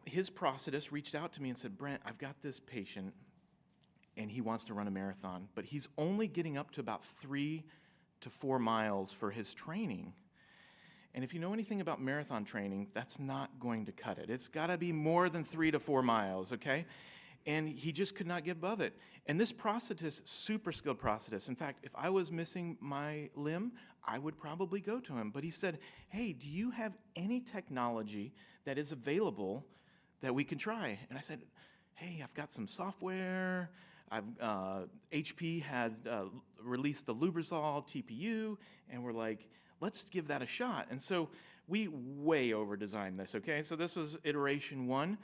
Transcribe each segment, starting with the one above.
his prosthetist reached out to me and said, Brent, I've got this patient, and he wants to run a marathon, but he's only getting up to about 3 to 4 miles for his training. And if you know anything about marathon training, that's not going to cut it. It's got to be more than 3 to 4 miles, okay? And he just could not get above it. And this prosthetist, super skilled prosthetist. In fact, if I was missing my limb, I would probably go to him. But he said, hey, do you have any technology that is available that we can try? And I said, hey, I've got some software. HP had released the Lubrizol TPU, and we're like, let's give that a shot. And so we way over-designed this, okay? So this was iteration 1.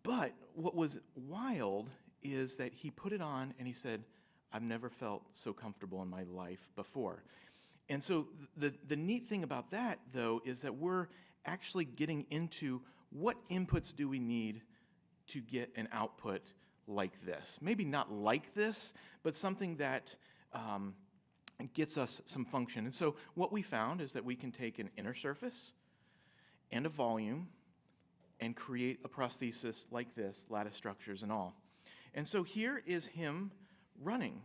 But what was wild is that he put it on and he said, I've never felt so comfortable in my life before. And so the neat thing about that, though, is that we're actually getting into what inputs do we need to get an output like this. Maybe not like this, but something that gets us some function. And so what we found is that we can take an inner surface and a volume and create a prosthesis like this, lattice structures and all. And so here is him running.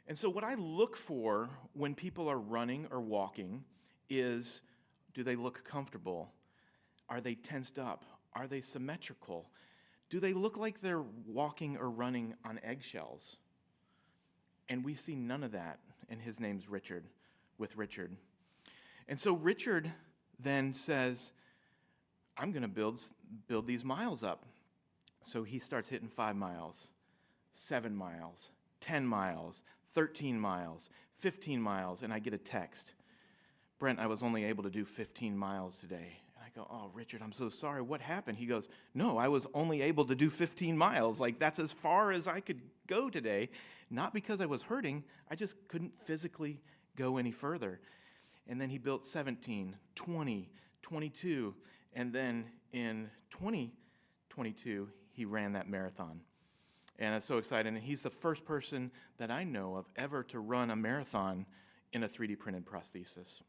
And so what I look for when people are running or walking is, do they look comfortable? Are they tensed up? Are they symmetrical? Do they look like they're walking or running on eggshells? And we see none of that, and his name's Richard, with Richard. And so Richard then says, I'm going to build these miles up. So he starts hitting 5 miles, 7 miles, 10 miles, 13 miles, 15 miles, and I get a text. Brent, I was only able to do 15 miles today. And I go, oh, Richard, I'm so sorry. What happened? He goes, no, I was only able to do 15 miles. Like, that's as far as I could go today. Not because I was hurting. I just couldn't physically go any further. And then he built 17, 20, 22, and then in 2022, he ran that marathon. And I'm so excited. And he's the first person that I know of ever to run a marathon in a 3D printed prosthesis.